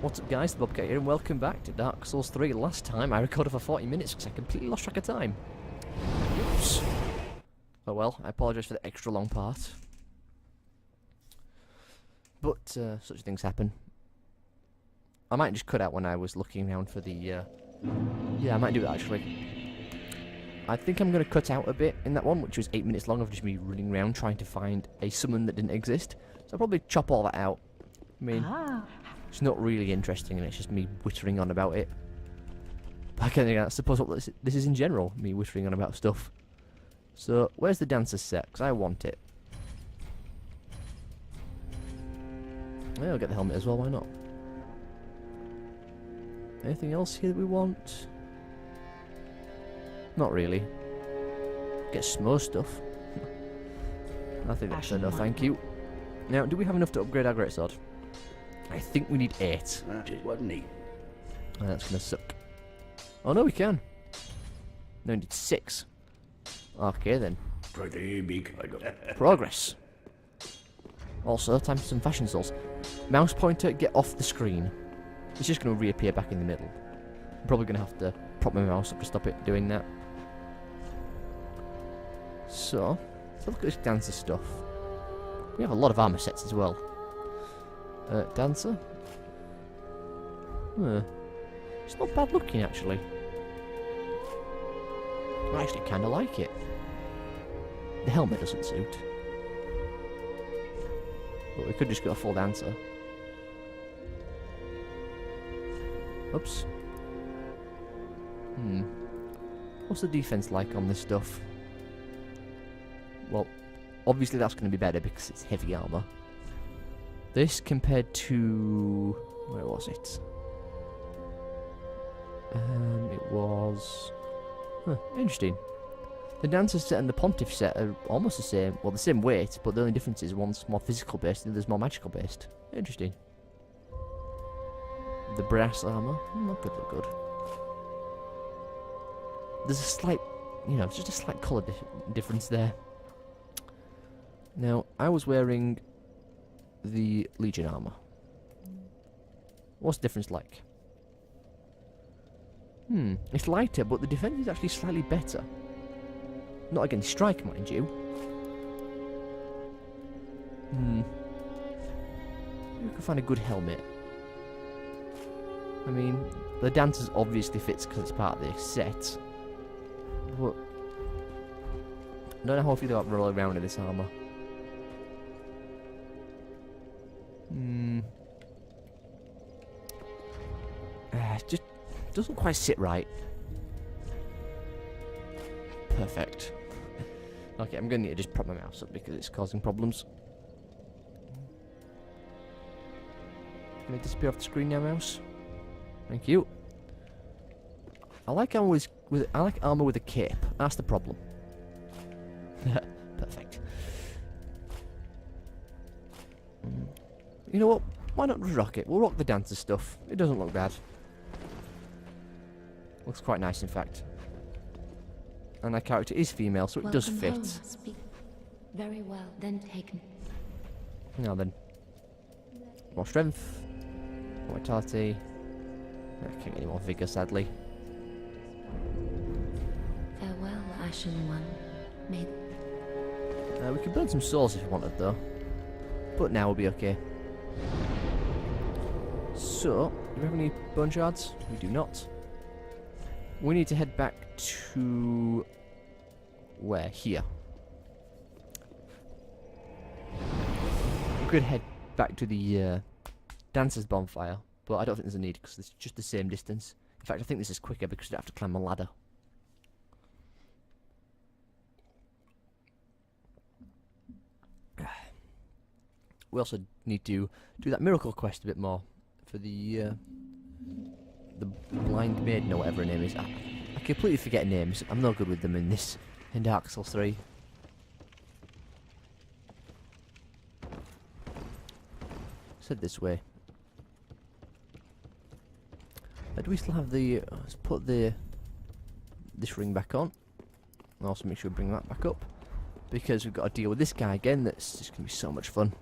What's up guys, the Bobcat here and welcome back to Dark Souls 3. Last time I recorded for 40 minutes because I completely lost track of time. Oops. Oh well, I apologise for the extra long part. But such things happen. I might just cut out when I was looking around for the... Yeah, I might do that actually. I think I'm going to cut out a bit in that one, which was 8 minutes long of just me running around trying to find a summon that didn't exist. So I'll probably chop all that out. I mean... It's not really interesting, and it's just me whittering on about it. But I suppose what this is in general, me whittering on about stuff. So, where's the dancer set? Because I want it. Yeah, I'll get the helmet as well, why not? Anything else here that we want? Not really. Get some more stuff. I think that's enough, thank you. Now, do we have enough to upgrade our greatsword? I think we need 8. It wasn't neat. That's gonna suck. Oh no, we can. No, we need 6. Okay then. Pretty big. Progress. Also, time for some fashion souls. Mouse pointer, get off the screen. It's just gonna reappear back in the middle. I'm probably gonna have to prop my mouse up to stop it doing that. So, let's look at this dancer stuff. We have a lot of armor sets as well. Dancer? It's not bad looking, actually. I actually kind of like it. The helmet doesn't suit. But we could just go full dancer. Oops. What's the defense like on this stuff? Well, obviously that's going to be better because it's heavy armor. This compared to... where was it? It was... interesting. The Dancer set and the Pontiff set are almost the same. Well, the same weight, but the only difference is one's more physical based and the other's more magical based. Interesting. The brass armor, that could look good. There's a slight, just a slight colour difference there. Now, I was wearing the Legion armor. What's the difference like? It's lighter, but the defense is actually slightly better. Not against strike, mind you. We can find a good helmet. I mean, the Dancer's obviously fits because it's part of the set. But I don't know how I feel about rolling around in this armor. It just doesn't quite sit right. Perfect. Okay, I'm going to need to just prop my mouse up because it's causing problems. Can it disappear off the screen now, mouse? Thank you. I like armor with a cape. That's the problem. Perfect. You know what? Why not just rock it? We'll rock the dancer stuff. It doesn't look bad. Looks quite nice, in fact. And our character is female, so it does fit. Very well, then taken. Now then. More strength. More vitality. I can't get any more vigor, sadly. Farewell, Ashen One. May... we could build some souls if we wanted, though. But now we'll be okay. So, do we have any bone shards? We do not. We need to head back to... where? Here. We could head back to the Dancer's bonfire, but I don't think there's a need because it's just the same distance. In fact, I think this is quicker because you don't have to climb a ladder. We also need to do that miracle quest a bit more for the blind maiden or whatever her name is. I completely forget names. I'm not good with them in Dark Souls 3. Said this way. Do we still have the? Let's put this ring back on. And also make sure we bring that back up because we've got to deal with this guy again. That's just gonna be so much fun.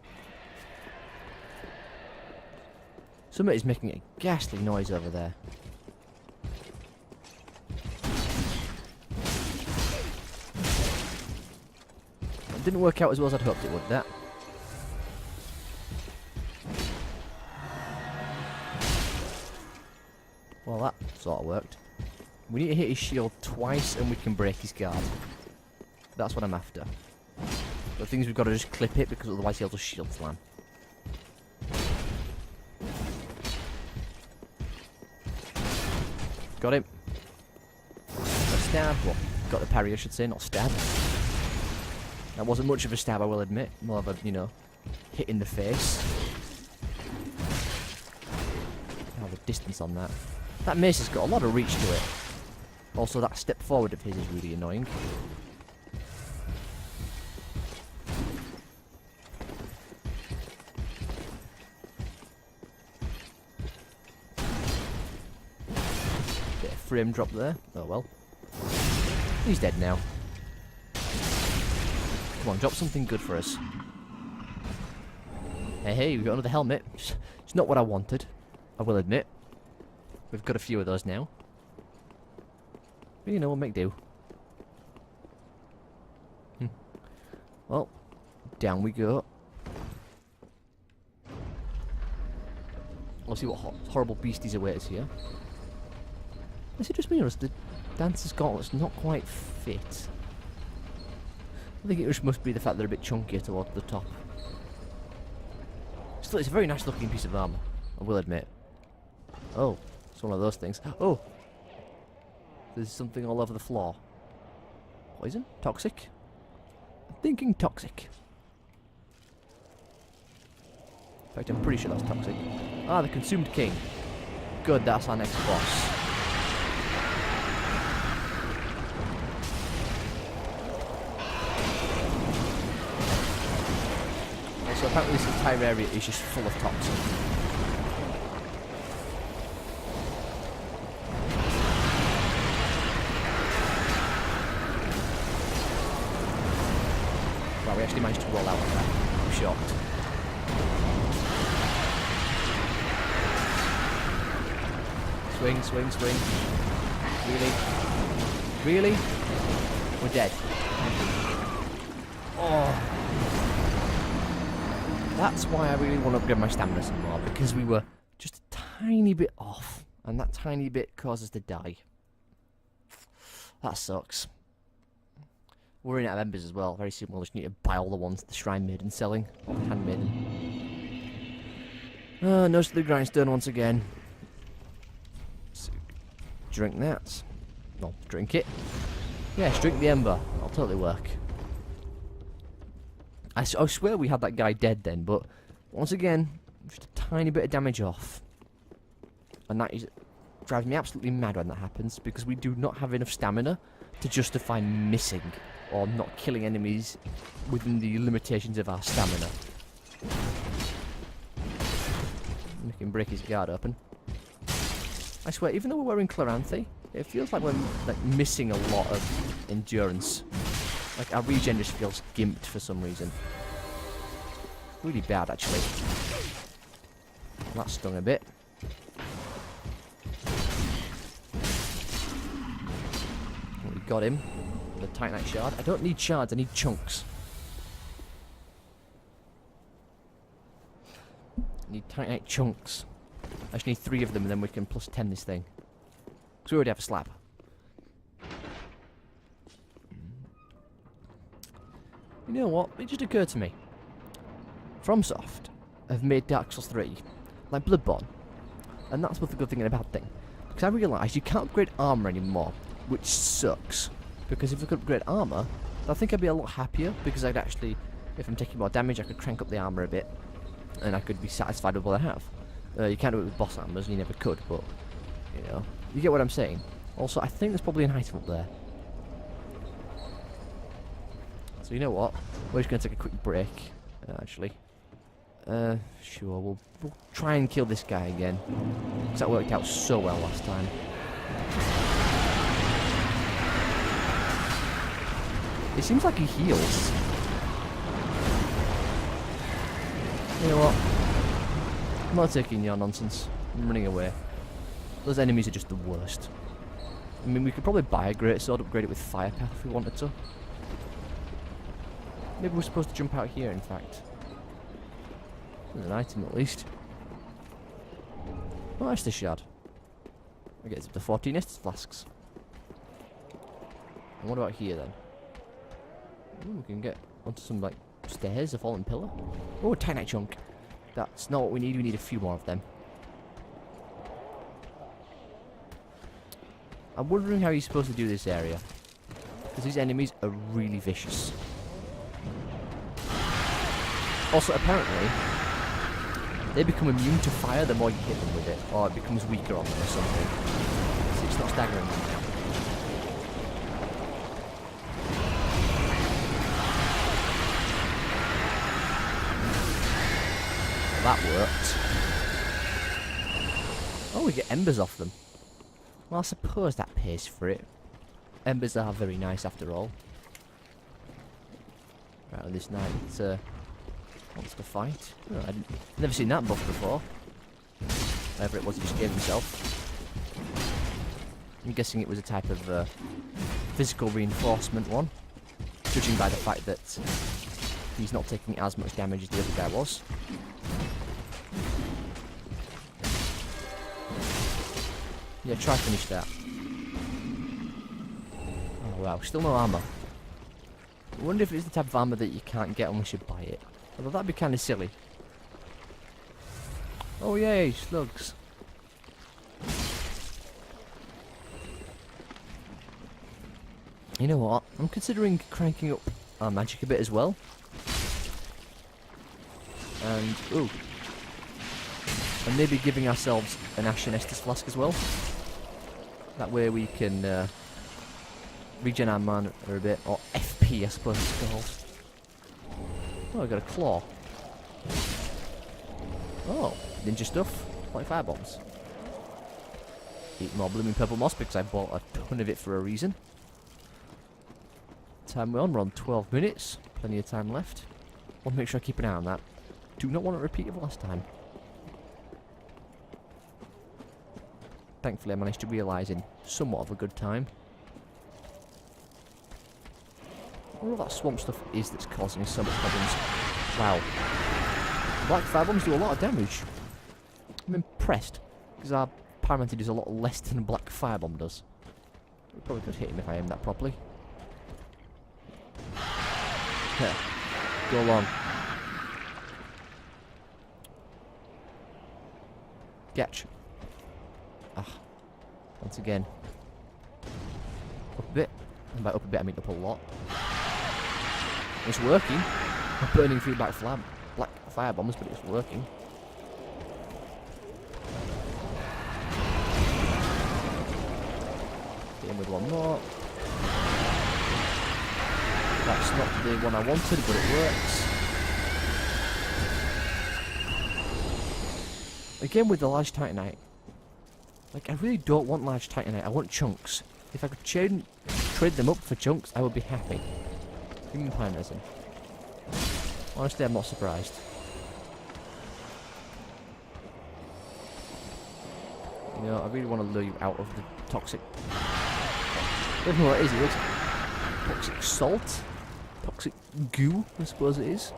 Somebody's making a ghastly noise over there. It didn't work out as well as I'd hoped it would, that. Well, that sort of worked. We need to hit his shield twice and we can break his guard. That's what I'm after. The things we've got to just clip it because otherwise he'll just shield slam. Got him. A stab. Well, got the parry, I should say, not stab. That wasn't much of a stab, I will admit. More of a, you know, hit in the face. Oh, the distance on that. That mace has got a lot of reach to it. Also, that step forward of his is really annoying. Bit of frame drop there. Oh well. He's dead now. Come on, drop something good for us. Hey, we've got another helmet. It's not what I wanted, I will admit. We've got a few of those now. But you know, we'll make do. Well, down we go. We'll see what horrible beasties await us here. Is it just me or is the Dancer's Gauntlet's not quite fit? I think it just must be the fact they're a bit chunkier towards the top. Still, it's a very nice looking piece of armour, I will admit. Oh, it's one of those things. Oh! There's something all over the floor. Poison? Toxic? I'm thinking toxic. In fact, I'm pretty sure that's toxic. Ah, the Consumed King. Good, that's our next boss. So apparently this entire area is just full of toxin. Well, we actually managed to roll out of that. I'm shocked. Swing, swing, swing. Really? Really? We're dead. Oh. That's why I really want to upgrade my stamina some more, because we were just a tiny bit off, and that tiny bit caused us to die. That sucks. We're running out of embers as well. Very soon we'll just need to buy all the ones the Shrine Maiden's selling, or the Handmaiden. Nose to the grindstone once again. So, drink that. No, drink it. Yes, drink the ember. That'll totally work. I swear we had that guy dead then, but once again, just a tiny bit of damage off. And that drives me absolutely mad when that happens, because we do not have enough stamina to justify missing or not killing enemies within the limitations of our stamina. We can break his guard open. I swear, even though we're wearing Chloranthe, it feels like we're missing a lot of endurance. Like, our regen just feels gimped for some reason. Really bad, actually. That stung a bit. We got him. The Titanite shard. I don't need shards, I need chunks. I need Titanite chunks. I just need 3 of them and then we can plus 10 this thing. Because we already have a slab. You know what? It just occurred to me. FromSoft have made Dark Souls 3 like Bloodborne. And that's both a good thing and a bad thing. Because I realised you can't upgrade armour anymore, which sucks. Because if I could upgrade armour, I think I'd be a lot happier, because I'd actually, if I'm taking more damage, I could crank up the armour a bit. And I could be satisfied with what I have. You can't do it with boss armours, and you never could, but, you know, you get what I'm saying. Also, I think there's probably an item up there. So you know what? We're just going to take a quick break, actually. Sure, we'll try and kill this guy again. Because that worked out so well last time. It seems like he heals. You know what? not taking your nonsense. I'm running away. Those enemies are just the worst. I mean, we could probably buy a great sword, upgrade it with fire path if we wanted to. Maybe we're supposed to jump out here, in fact. There's an item at least. Oh, Estus shard. I get up to 14 Estus flasks. And what about here then? Ooh, we can get onto some like stairs, a fallen pillar. Oh, a Titanite chunk. That's not what we need a few more of them. I'm wondering how you're supposed to do this area. Because these enemies are really vicious. Also, apparently, they become immune to fire the more you hit them with it. Or it becomes weaker on them or something. So it's not staggering them. Well, that worked. Oh, we get embers off them. Well, I suppose that pays for it. Embers are very nice after all. Right, on this night, wants to fight. Oh, I've never seen that buff before. Whatever it was he just gave himself. I'm guessing it was a type of physical reinforcement one. Judging by the fact that he's not taking as much damage as the other guy was. Yeah, try finish that. Oh wow, still no armor. I wonder if it's the type of armor that you can't get unless you buy it. Although that'd be kind of silly. Oh yay, slugs. You know what? I'm considering cranking up our magic a bit as well. And, ooh. And maybe giving ourselves an Ashen Estus flask as well. That way we can regen our mana a bit, or FP I suppose it's called. Oh, I got a claw. Oh, ninja stuff, like fire bombs. Eat more blooming purple moss because I bought a ton of it for a reason. Time we're on 12 minutes, plenty of time left. Want to make sure I keep an eye on that. Do not want to repeat of last time. Thankfully I managed to realise in somewhat of a good time. I wonder what that swamp stuff is that's causing so much problems. Wow. Black firebombs do a lot of damage. I'm impressed, because our pyromancy does a lot less than black firebomb does. We probably could hit him if I aim that properly. Yeah. Go along. Catch. Ah. Once again. Up a bit. And by up a bit I mean up a lot. It's working. I'm burning through black firebombs, but it's working. Get in with one more. That's not the one I wanted, but it works. Again with the large titanite. Like, I really don't want large titanite, I want chunks. If I could trade them up for chunks, I would be happy. Give me pine resin. Honestly, I'm not surprised. You know, I really want to lure you out of the toxic... I don't know what it is, it looks like toxic salt? Toxic goo, I suppose it is.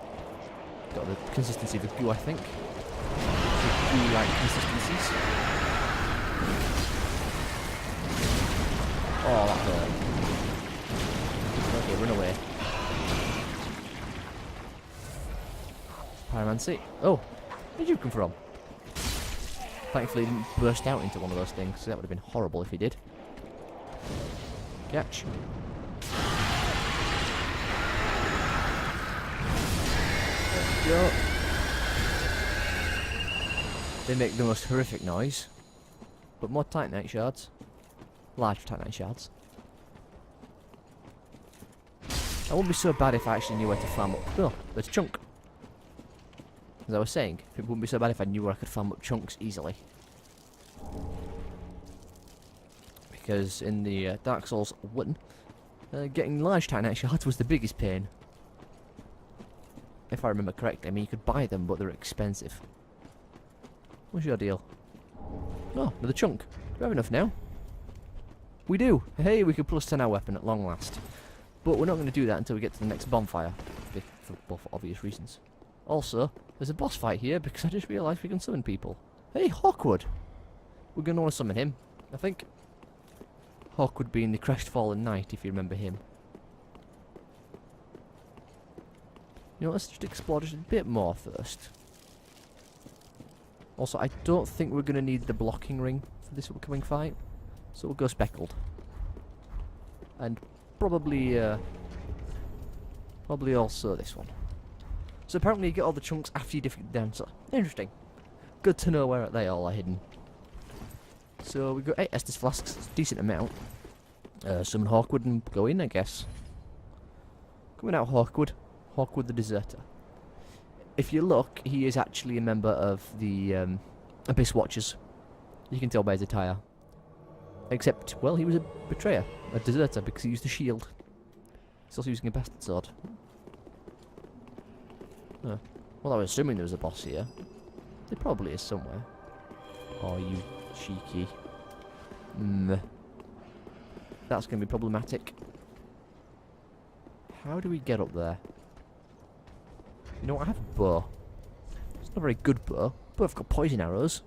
Got the consistency of the goo, I think. Goo-like consistencies. Oh, that hurt. Okay, run away. Pyromancy. Oh, where did you come from? Thankfully, he didn't burst out into one of those things, so that would have been horrible if he did. Catch. There we go. They make the most horrific noise. But more titanite shards. Large titanite shards. That wouldn't be so bad if I actually knew where to farm up. Oh, there's chunk. As I was saying, it wouldn't be so bad if I knew where I could farm up chunks easily. Because in the Dark Souls 1, getting large titanite shards was the biggest pain. If I remember correctly, I mean you could buy them, but they're expensive. What's your deal? Oh, another chunk. Do we have enough now? We do! Hey, we can plus 10 our weapon at long last. But we're not going to do that until we get to the next bonfire. For both obvious reasons. Also, there's a boss fight here because I just realised we can summon people. Hey, Hawkwood! We're going to want to summon him, I think. Hawkwood being the crestfallen knight, if you remember him. You know, let's just explore just a bit more first. Also, I don't think we're going to need the blocking ring for this upcoming fight. So we'll go speckled. And probably also this one. So apparently you get all the chunks after you defeat the dancer. Interesting. Good to know where they all are hidden. So we got 8 Estus flasks, it's a decent amount. Summon Hawkwood and go in, I guess. Coming out Hawkwood. Hawkwood the Deserter. If you look, he is actually a member of the Abyss Watchers. You can tell by his attire. Except, well, he was a betrayer, a deserter, because he used a shield. He's also using a bastard sword. Well, I was assuming there was a boss here. There probably is somewhere. Oh, you cheeky. That's going to be problematic. How do we get up there? You know what, I have a bow. It's not a very good bow, but I've got poison arrows.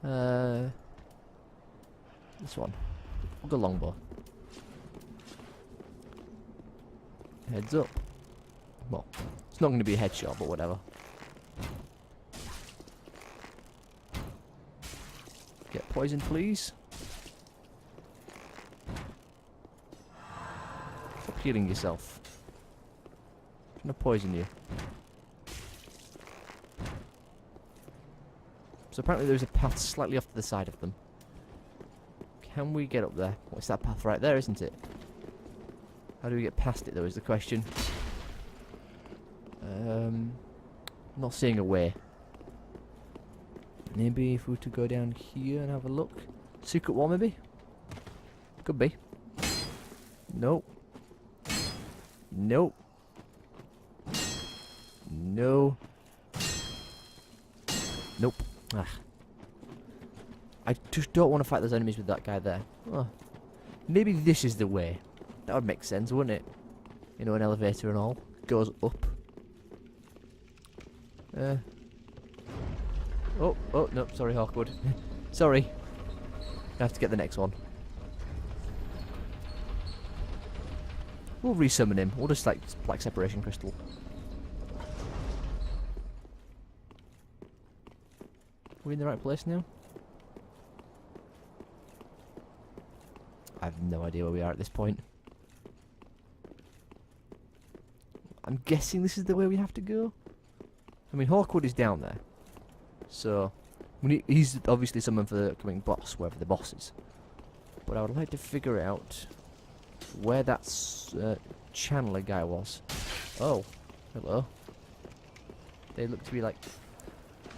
This one. We'll go longbow. Heads up. Well, it's not going to be a headshot, but whatever. Get poison, please. Stop healing yourself. I'm going to poison you. So apparently there's a path slightly off to the side of them. Can we get up there? What's that path right there, isn't it? How do we get past it, though, is the question. Not seeing a way. Maybe if we were to go down here and have a look. Secret wall, maybe? Could be. Nope. Nope. No. Nope. Ah. I just don't want to fight those enemies with that guy there. Oh. Maybe this is the way. That would make sense, wouldn't it? You know, an elevator and all. Goes up. Oh, no, sorry, Hawkwood. Sorry. I have to get the next one. We'll resummon him. We'll just, like separation crystal. Are we in the right place now? I have no idea where we are at this point. I'm guessing this is the way we have to go. I mean, Hawkwood is down there. So, he's obviously someone for the upcoming boss, wherever the boss is. But I would like to figure out where that channeler guy was. Oh, hello. They look to be like...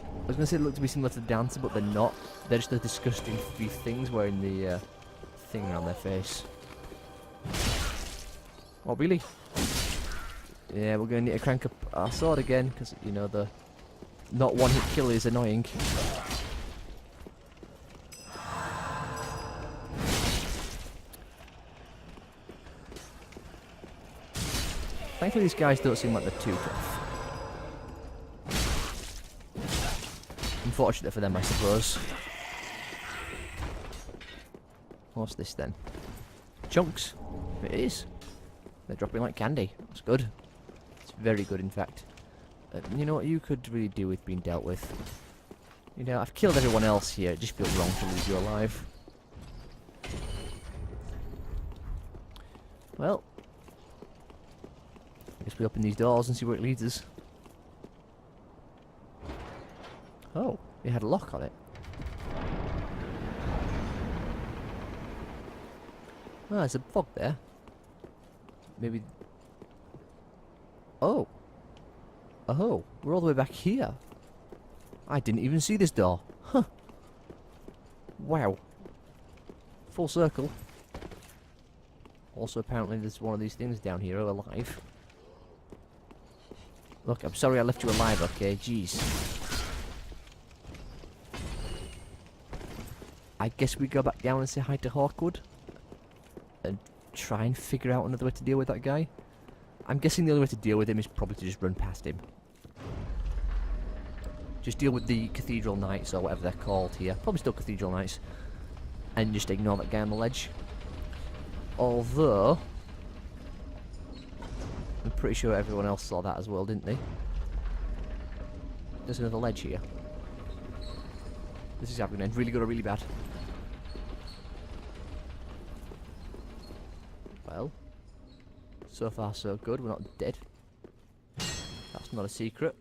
I was going to say they look to be similar to the dancer, but they're not. They're just the disgusting three things wearing the thing around their face. Oh, really? Yeah, we're going to need to crank up our sword again, because, you know, the not one-hit kill is annoying. Thankfully, these guys don't seem like they're too tough. Unfortunate for them, I suppose. What's this then? Chunks? It is. They're dropping like candy. That's good. It's very good, in fact. You know what you could really do with being dealt with? You know, I've killed everyone else here. It just feels wrong to lose you alive. Well, I guess we open these doors and see where it leads us. Oh, it had a lock on it. Ah, there's a fog there. Maybe... Oh. Oh, we're all the way back here. I didn't even see this door. Huh. Wow. Full circle. Also, apparently there's one of these things down here alive. Look, I'm sorry I left you alive, okay? Jeez. I guess we go back down and say hi to Hawkwood. And try and figure out another way to deal with that guy. I'm guessing the only way to deal with him is probably to just run past him. Just deal with the Cathedral Knights, or whatever they're called here. Probably still Cathedral Knights. And just ignore that guy on the ledge. Although... I'm pretty sure everyone else saw that as well, didn't they? There's another ledge here. This is happening really good or really bad. Well, so far so good. We're not dead. That's not a secret.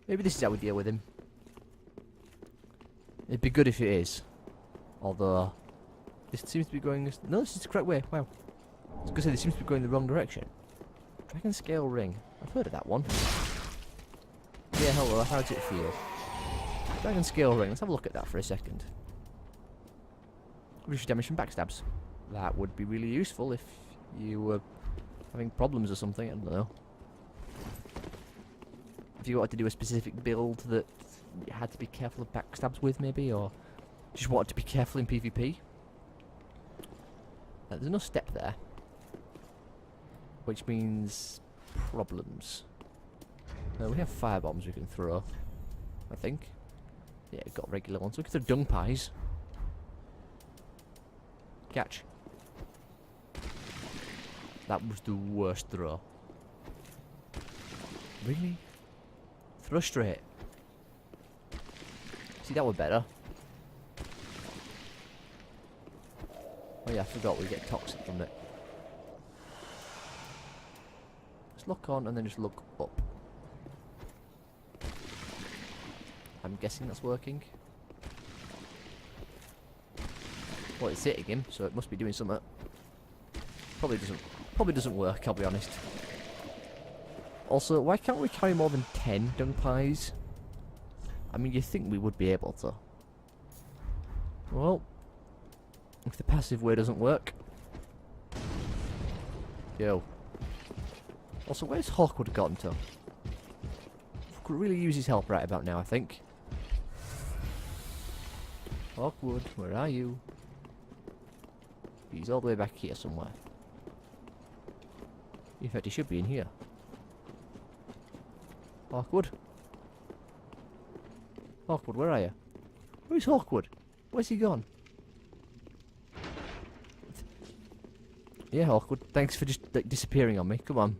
Maybe this is how we deal with him. It'd be good if it is. Although, this seems to be going... No, this is the correct way. Wow. I was going to say, this seems to be going the wrong direction. Dragon Scale Ring. I've heard of that one. Yeah, hello. How does it feel? Dragon Scale Ring. Let's have a look at that for a second. Reduce damage from backstabs. That would be really useful if you were having problems or something. I don't know. If you wanted to do a specific build that you had to be careful of backstabs with, maybe, or just wanted to be careful in PvP. There's no step there, which means problems. No, we have fire bombs we can throw, I think. Yeah, got regular ones. We can throw dung pies. Catch. That was the worst throw. Really? Throw straight. See, that were better. Oh yeah, I forgot we get toxic from it. Just look on and then just look up. I'm guessing that's working. Well, it's hitting him, so it must be doing something. Probably doesn't work, I'll be honest. Also, why can't we carry more than 10 dung pies? I mean, you think we would be able to. Well, if the passive way doesn't work. Yo. Also, where's Hawkwood gotten to? Could really use his help right about now, I think. Hawkwood, where are you? He's all the way back here somewhere. In fact, he should be in here. Hawkwood? Hawkwood, where are you? Where's Hawkwood? Where's he gone? Yeah, Hawkwood, thanks for just disappearing on me. Come on.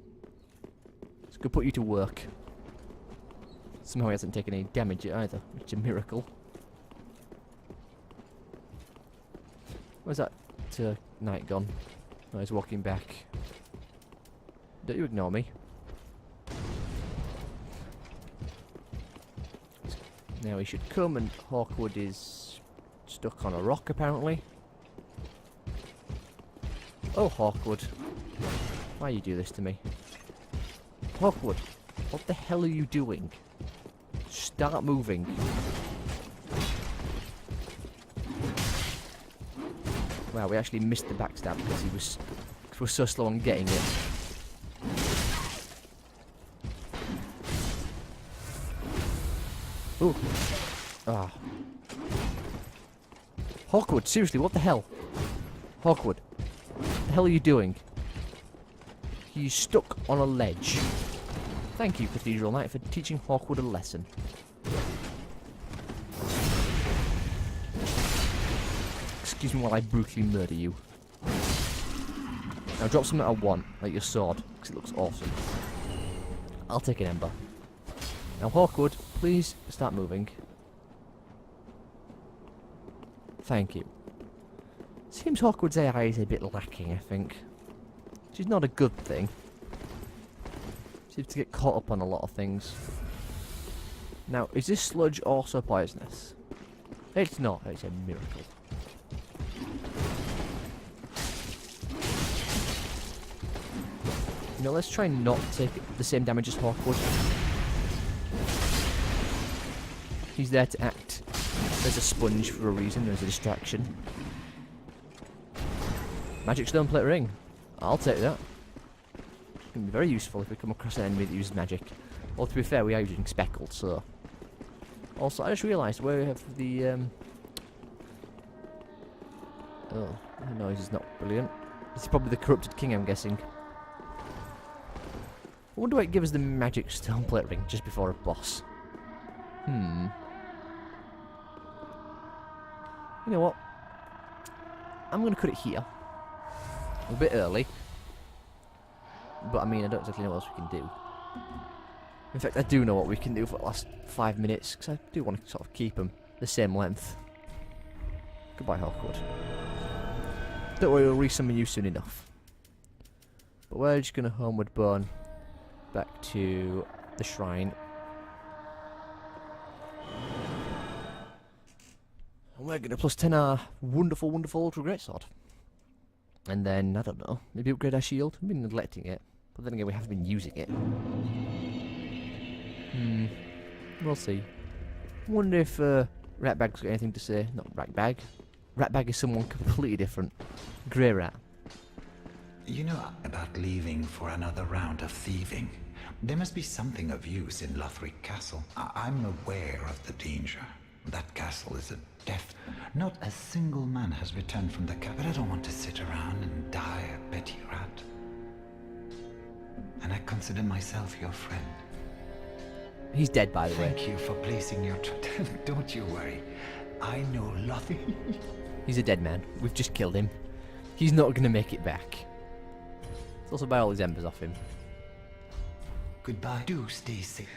Let's go put you to work. Somehow he hasn't taken any damage yet either, which is a miracle. Where's that knight gone? Oh, he's walking back. Don't you ignore me. Now he should come, and Hawkwood is stuck on a rock apparently. Oh, Hawkwood. Why you do this to me? Hawkwood, what the hell are you doing? Start moving. Wow, we actually missed the backstab because we're so slow on getting it. Ooh. Ah. Hawkwood, seriously, what the hell? Hawkwood, what the hell are you doing? He's stuck on a ledge. Thank you, Cathedral Knight, for teaching Hawkwood a lesson. Excuse me while I brutally murder you. Now drop something I want, like your sword, because it looks awesome. I'll take an ember. Now Hawkwood, please start moving. Thank you. Seems Hawkwood's AI is a bit lacking, I think. Which is not a good thing. Seems to get caught up on a lot of things. Now, is this sludge also poisonous? It's not, it's a miracle. You know, let's try and not take the same damage as Hawkwood. He's there to act as a sponge for a reason, there's a distraction. Magic stone plate ring. I'll take that. It's going to be very useful if we come across an enemy that uses magic. Well, to be fair, we are using speckled, so... Also, I just realised where we have the Oh, the noise is not brilliant. This is probably the corrupted king, I'm guessing. I wonder why it gives us the magic stone plate ring just before a boss. You know what? I'm going to cut it here. A bit early. But I mean, I don't exactly know what else we can do. In fact, I do know what we can do for the last 5 minutes, because I do want to sort of keep them the same length. Goodbye, Hawkwood. Don't worry, we'll resummon you soon enough. But we're just going to homeward burn back to the shrine. And we're going to plus 10 our wonderful, wonderful Ultra Greatsword. And then, I don't know, maybe upgrade our shield. We've been neglecting it. But then again, we haven't been using it. We'll see. Wonder if Ratbag's got anything to say. Not Ratbag. Ratbag is someone completely different. Grey Rat. You know about leaving for another round of thieving? There must be something of use in Lothric Castle. I'm aware of the danger. That castle is a death. Not a single man has returned from the castle. But I don't want to sit around and die a petty rat. And I consider myself your friend. He's dead, by the way. Thank you for placing your Don't you worry. I know Lothric. He's a dead man. We've just killed him. He's not going to make it back. Let's also buy all his embers off him. Goodbye. Do stay safe.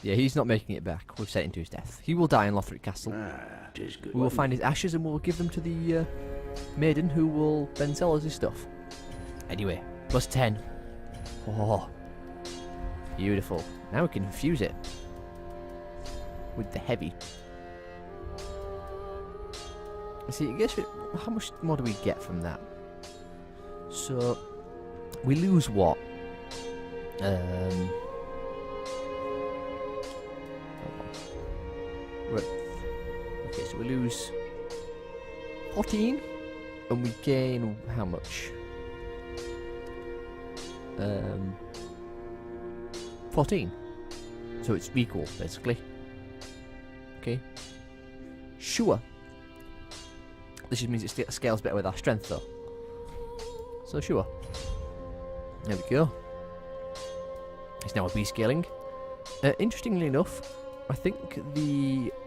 Yeah, he's not making it back. We've sent him to his death. He will die in Lothric Castle. Tis good. We will find his ashes and we'll give them to the maiden, who will then sell us his stuff. Anyway, plus 10. Oh, beautiful. Now we can infuse it with the heavy. See, I guess how much more do we get from that? So we lose what? Right. Okay, so we lose 14, and we gain how much? 14. So it's equal, basically. Okay. Sure. This just means it scales better with our strength, though. So sure. There we go. It's now a B scaling. Interestingly enough, I think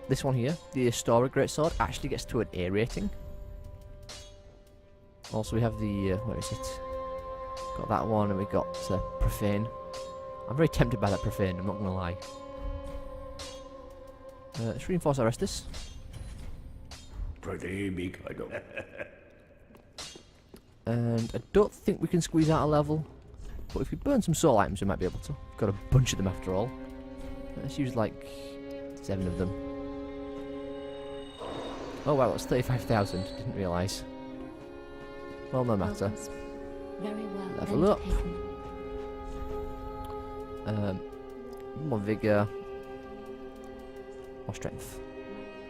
this one here, the Astora Greatsword, actually gets to an A rating. Also, we have the where is it? Got that one, and we got Profane. I'm very tempted by that Profane. I'm not gonna lie. Let's reinforce our Estus. Pretty big, I know. And I don't think we can squeeze out a level, but if we burn some soul items, we might be able to. We've got a bunch of them after all. Let's use like 7 of them. Oh wow, that's 35,000. Didn't realise. Well, no matter. Very well. Level up. More vigor. More strength.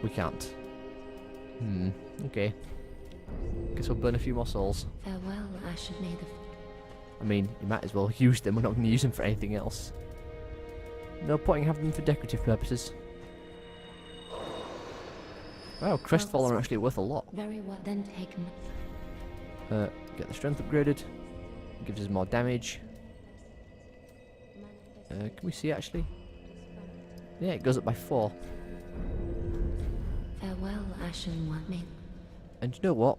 We can't. Okay. Guess we'll burn a few more souls. Farewell, Ashen Maiden. I mean, you might as well use them. We're not going to use them for anything else. No point in having them for decorative purposes. Wow, Crestfallen are actually worth a lot. Very well, then taken. Get the strength upgraded. Gives us more damage. Can we see actually? Yeah, it goes up by 4. Farewell, Ashen One. Maiden. And you know what?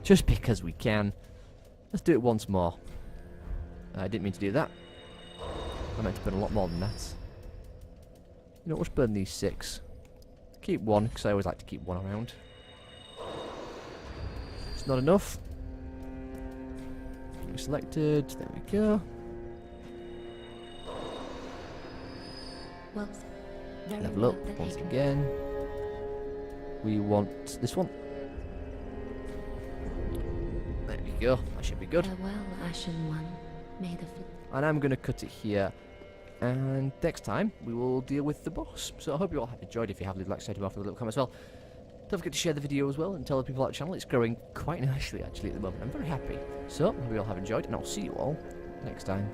Just because we can, let's do it once more. I didn't mean to do that. I meant to burn a lot more than that. You know, let's burn these 6. Keep 1, because I always like to keep 1 around. It's not enough. Selected. There we go. Well, very Level well, up then once taken. again. We want this one. There we go. That should be good. Farewell, Ashen One. May the And I'm going to cut it here. And next time, we will deal with the boss. So I hope you all have enjoyed. If you have, leave a like, subscribe, a little comment as well. Don't forget to share the video as well and tell the people about the channel. It's growing quite nicely, actually, at the moment. I'm very happy. So, I hope you all have enjoyed, and I'll see you all next time.